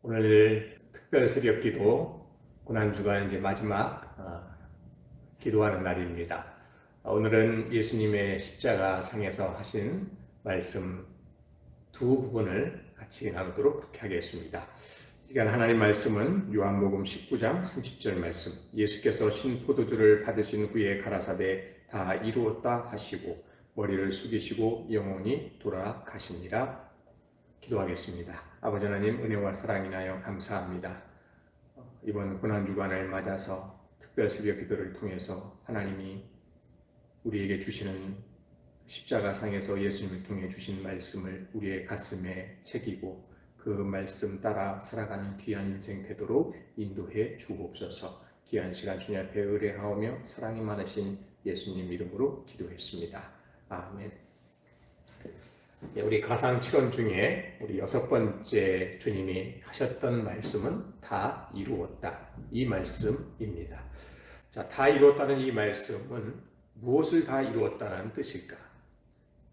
오늘 특별 새벽 기도 고난주간 이제 마지막 기도하는 날입니다. 오늘은 예수님의 십자가 상에서 하신 말씀 두 부분을 같이 나누도록 그렇게 하겠습니다. 시간 하나님 말씀은 요한복음 19장 30절 말씀. 예수께서 신포도주를 받으신 후에 가라사대 다 이루었다 하시고 머리를 숙이시고 영원히 돌아가시니라. 기도하겠습니다. 아버지 하나님, 은혜와 사랑 인하여 감사합니다. 이번 고난주간을 맞아서 특별 새벽 기도를 통해서 하나님이 우리에게 주시는 십자가상에서 예수님을 통해 주신 말씀을 우리의 가슴에 새기고 그 말씀 따라 살아가는 귀한 인생 되도록 인도해 주옵소서. 귀한 시간 주님 앞에 의뢰하오며 사랑이 많으신 예수님 이름으로 기도했습니다. 아멘. 우리 가상 7원 중에 우리 6번째 주님이 하셨던 말씀은 다 이루었다, 이 말씀입니다. 자, 다 이루었다는 이 말씀은 무엇을 다 이루었다는 뜻일까?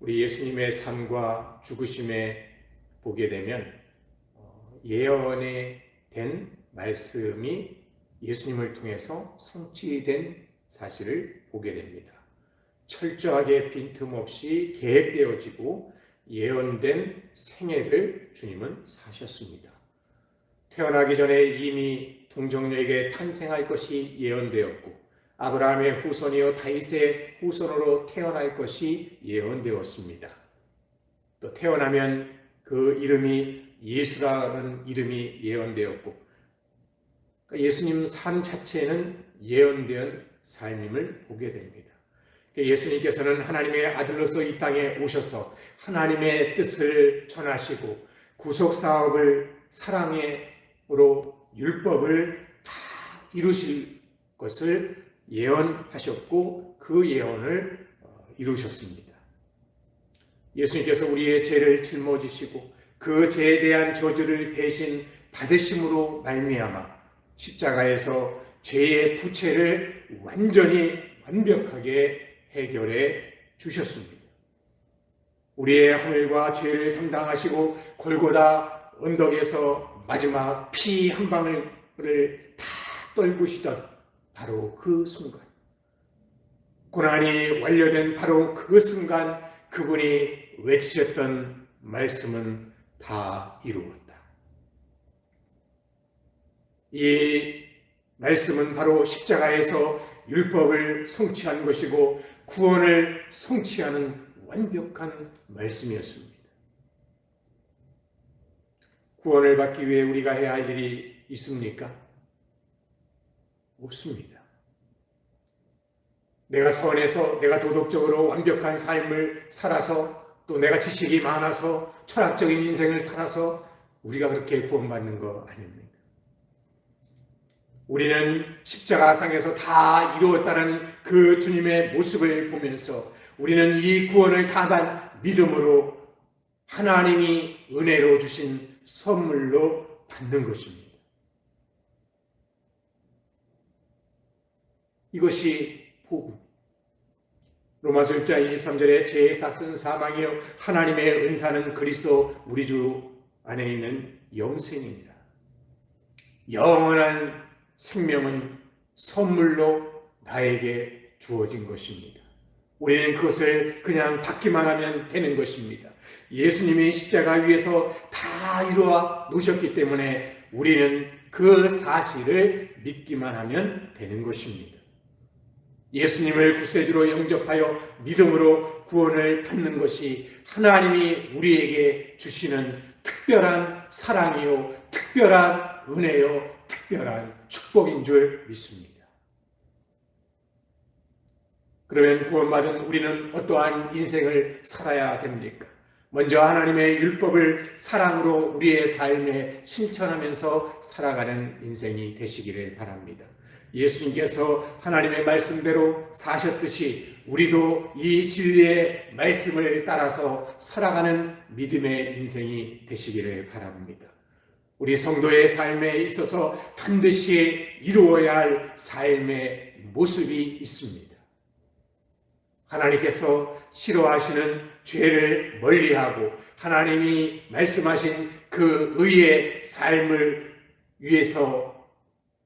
우리 예수님의 삶과 죽으심에 보게 되면 예언에 된 말씀이 예수님을 통해서 성취된 사실을 보게 됩니다. 철저하게 빈틈없이 계획되어지고 예언된 생애를 주님은 사셨습니다. 태어나기 전에 이미 동정녀에게 탄생할 것이 예언되었고 아브라함의 후손이요 다윗의 후손으로 태어날 것이 예언되었습니다. 또 태어나면 그 이름이 예수라는 이름이 예언되었고 예수님 삶 자체는 예언된 삶임을 보게 됩니다. 예수님께서는 하나님의 아들로서 이 땅에 오셔서 하나님의 뜻을 전하시고 구속사업을 사랑으로 율법을 다 이루실 것을 예언하셨고 그 예언을 이루셨습니다. 예수님께서 우리의 죄를 짊어지시고 그 죄에 대한 저주를 대신 받으심으로 말미암아 십자가에서 죄의 부채를 완벽하게 해결해 주셨습니다. 우리의 허물과 죄를 담당하시고 골고다 언덕에서 마지막 피 한 방울을 다 떨구시던 바로 그 순간, 고난이 완료된 바로 그 순간 그분이 외치셨던 말씀은 다 이루었다. 이 말씀은 바로 십자가에서 율법을 성취한 것이고 구원을 성취하는 완벽한 말씀이었습니다. 구원을 받기 위해 우리가 해야 할 일이 있습니까? 없습니다. 내가 선해서 내가 도덕적으로 완벽한 삶을 살아서 또 내가 지식이 많아서 철학적인 인생을 살아서 우리가 그렇게 구원받는 거 아닙니다. 우리는 십자가상에서 다 이루었다는 그 주님의 모습을 보면서 우리는 이 구원을 다만 믿음으로 하나님이 은혜로 주신 선물로 받는 것입니다. 이것이 복음. 로마서 6장 23절에 죄의 삭은 사망이요 하나님의 은사는 그리스도 우리 주 안에 있는 영생이니라. 영원한 생명은 선물로 나에게 주어진 것입니다. 우리는 그것을 그냥 받기만 하면 되는 것입니다. 예수님이 십자가 위에서 다 이루어 놓으셨기 때문에 우리는 그 사실을 믿기만 하면 되는 것입니다. 예수님을 구세주로 영접하여 믿음으로 구원을 받는 것이 하나님이 우리에게 주시는 특별한 사랑이요, 특별한 은혜요, 특별한 축복인 줄 믿습니다. 그러면 구원받은 우리는 어떠한 인생을 살아야 됩니까? 먼저 하나님의 율법을 사랑으로 우리의 삶에 실천하면서 살아가는 인생이 되시기를 바랍니다. 예수님께서 하나님의 말씀대로 사셨듯이 우리도 이 진리의 말씀을 따라서 살아가는 믿음의 인생이 되시기를 바랍니다. 우리 성도의 삶에 있어서 반드시 이루어야 할 삶의 모습이 있습니다. 하나님께서 싫어하시는 죄를 멀리하고 하나님이 말씀하신 그 의의 삶을 위해서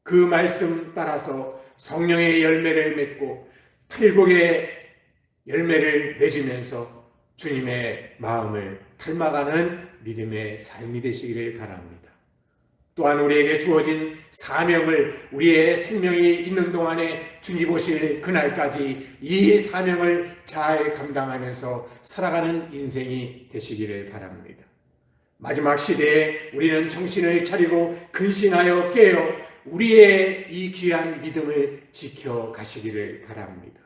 그 말씀 따라서 성령의 열매를 맺고 팔복의 열매를 맺으면서 주님의 마음을 닮아가는 믿음의 삶이 되시기를 바랍니다. 또한 우리에게 주어진 사명을 우리의 생명이 있는 동안에 주님 오실 그날까지 이 사명을 잘 감당하면서 살아가는 인생이 되시기를 바랍니다. 마지막 시대에 우리는 정신을 차리고 근신하여 깨어 우리의 이 귀한 믿음을 지켜가시기를 바랍니다.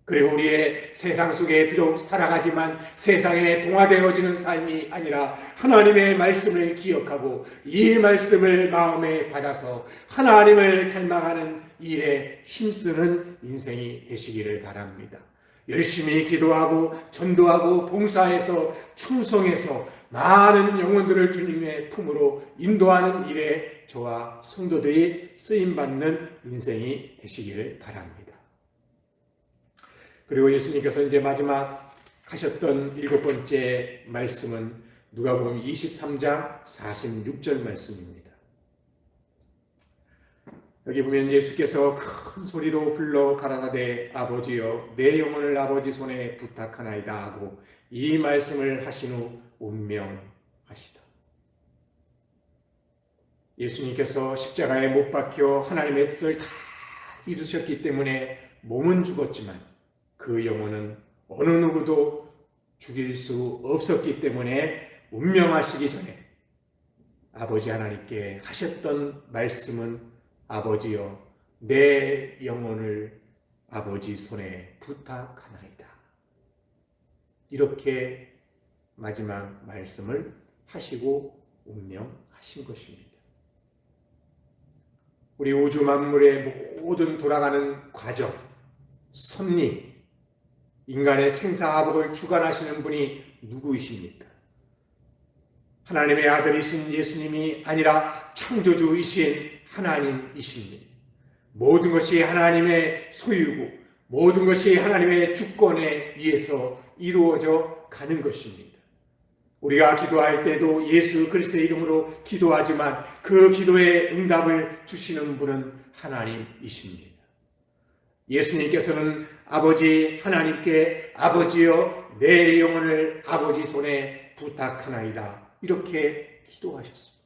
그리고 우리의 세상 속에 비록 살아가지만 세상에 동화되어지는 삶이 아니라 하나님의 말씀을 기억하고 이 말씀을 마음에 받아서 하나님을 닮아가는 일에 힘쓰는 인생이 되시기를 바랍니다. 열심히 기도하고 전도하고 봉사해서 충성해서 많은 영혼들을 주님의 품으로 인도하는 일에 저와 성도들이 쓰임받는 인생이 되시기를 바랍니다. 그리고 예수님께서 이제 마지막 하셨던 7번째 말씀은 누가복음 23장 46절 말씀입니다. 여기 보면 예수께서 큰 소리로 불러 가라사대 아버지여 내 영혼을 아버지 손에 부탁하나이다 하고 이 말씀을 하신 후 운명하시다. 예수님께서 십자가에 못 박혀 하나님의 뜻을 다 이루셨기 때문에 몸은 죽었지만 그 영혼은 어느 누구도 죽일 수 없었기 때문에 운명하시기 전에 아버지 하나님께 하셨던 말씀은 아버지여 내 영혼을 아버지 손에 부탁하나이다. 이렇게 마지막 말씀을 하시고 운명하신 것입니다. 우리 우주 만물의 모든 돌아가는 과정, 섭리, 인간의 생사화복을 주관하시는 분이 누구이십니까? 하나님의 아들이신 예수님이 아니라 창조주이신 하나님이십니다. 모든 것이 하나님의 소유고 모든 것이 하나님의 주권에 의해서 이루어져 가는 것입니다. 우리가 기도할 때도 예수 그리스도의 이름으로 기도하지만 그 기도의 응답을 주시는 분은 하나님이십니다. 예수님께서는 아버지 하나님께 아버지여 내 영혼을 아버지 손에 부탁하나이다 이렇게 기도하셨습니다.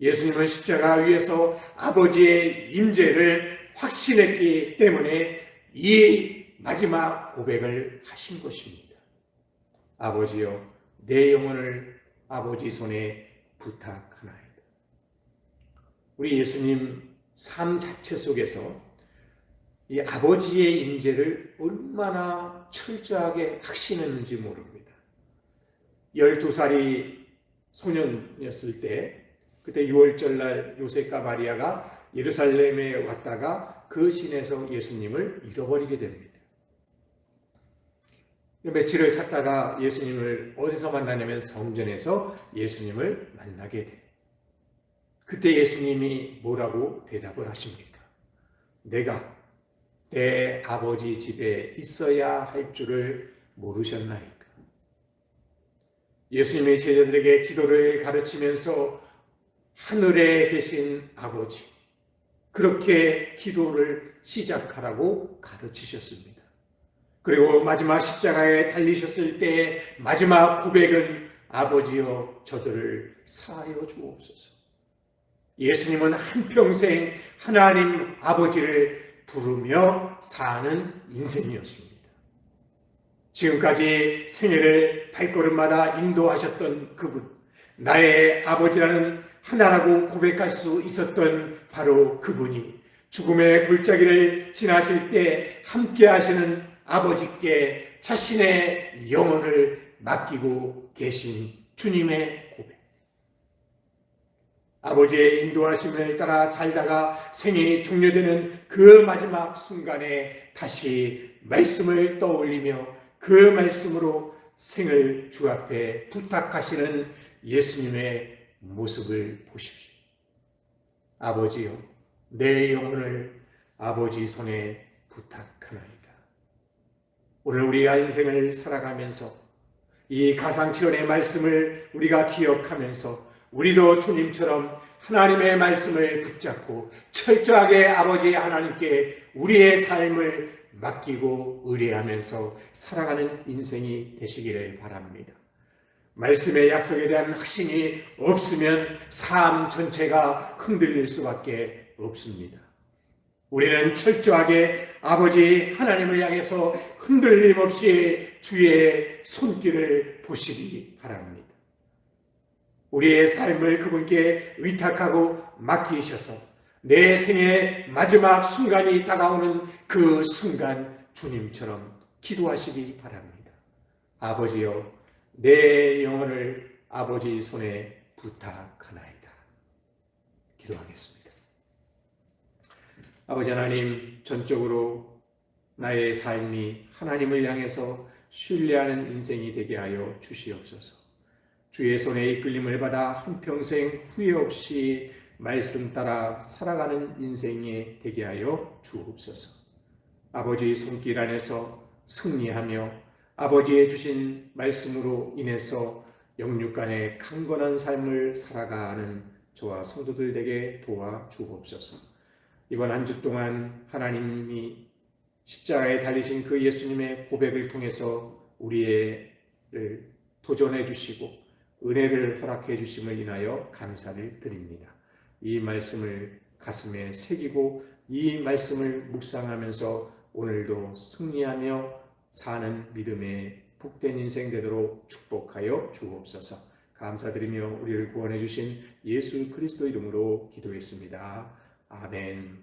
예수님은 십자가 위에서 아버지의 임재를 확신했기 때문에 이 마지막 고백을 하신 것입니다. 아버지여 내 영혼을 아버지 손에 부탁하나이다. 우리 예수님 삶 자체 속에서 이 아버지의 임재를 얼마나 철저하게 확신했는지 모릅니다. 12살이 소년이었을 때 그때 6월절날 요셉과 마리아가 예루살렘에 왔다가 그 시내에서 예수님을 잃어버리게 됩니다. 며칠을 찾다가 예수님을 어디서 만나냐면 성전에서 예수님을 만나게 돼요. 그때 예수님이 뭐라고 대답을 하십니까? 내가 내 아버지 집에 있어야 할 줄을 모르셨나이까? 예수님의 제자들에게 기도를 가르치면서 하늘에 계신 아버지, 그렇게 기도를 시작하라고 가르치셨습니다. 그리고 마지막 십자가에 달리셨을 때의 마지막 고백은 아버지여 저들을 사하여 주옵소서. 예수님은 한평생 하나님 아버지를 부르며 사는 인생이었습니다. 지금까지 생애를 발걸음마다 인도하셨던 그분, 나의 아버지라는 하나라고 고백할 수 있었던 바로 그분이 죽음의 골짜기를 지나실 때 함께 하시는 아버지께 자신의 영혼을 맡기고 계신 주님의 고백. 아버지의 인도하심을 따라 살다가 생이 종료되는 그 마지막 순간에 다시 말씀을 떠올리며 그 말씀으로 생을 주 앞에 부탁하시는 예수님의 모습을 보십시오. 아버지여, 내 영혼을 아버지 손에 부탁하나이다. 오늘 우리가 인생을 살아가면서 이 가상치원의 말씀을 우리가 기억하면서 우리도 주님처럼 하나님의 말씀을 붙잡고 철저하게 아버지 하나님께 우리의 삶을 맡기고 의뢰하면서 살아가는 인생이 되시기를 바랍니다. 말씀의 약속에 대한 확신이 없으면 삶 전체가 흔들릴 수밖에 없습니다. 우리는 철저하게 아버지 하나님을 향해서 흔들림 없이 주의 손길을 보시기 바랍니다. 우리의 삶을 그분께 위탁하고 맡기셔서 내 생의 마지막 순간이 다가오는 그 순간 주님처럼 기도하시기 바랍니다. 아버지여, 내 영혼을 아버지 손에 부탁하나이다. 기도하겠습니다. 아버지 하나님, 전적으로 나의 삶이 하나님을 향해서 신뢰하는 인생이 되게 하여 주시옵소서. 주의 손에 이끌림을 받아 한평생 후회 없이 말씀 따라 살아가는 인생이 되게 하여 주옵소서. 아버지의 손길 안에서 승리하며 아버지의 주신 말씀으로 인해서 영육간의 강건한 삶을 살아가는 저와 성도들 되게 도와주옵소서. 이번 한 주 동안 하나님이 십자가에 달리신 그 예수님의 고백을 통해서 우리를 도전해 주시고 은혜를 허락해 주심을 인하여 감사를 드립니다. 이 말씀을 가슴에 새기고 이 말씀을 묵상하면서 오늘도 승리하며 사는 믿음의 복된 인생 되도록 축복하여 주옵소서. 감사드리며 우리를 구원해 주신 예수 그리스도 이름으로 기도했습니다. 아멘.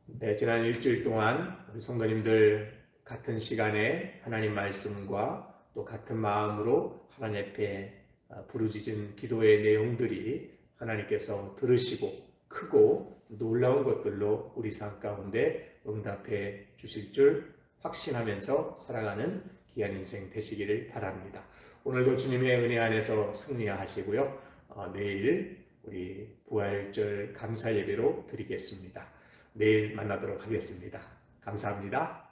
네, 지난 일주일 동안 우리 성도님들 같은 시간에 하나님 말씀과 또 같은 마음으로 하나님 앞에 부르짖은 기도의 내용들이 하나님께서 들으시고 크고 놀라운 것들로 우리 삶 가운데 응답해 주실 줄 확신하면서 살아가는 귀한 인생 되시기를 바랍니다. 오늘도 주님의 은혜 안에서 승리하시고요. 내일 우리 부활절 감사 예배로 드리겠습니다. 내일 만나도록 하겠습니다. 감사합니다.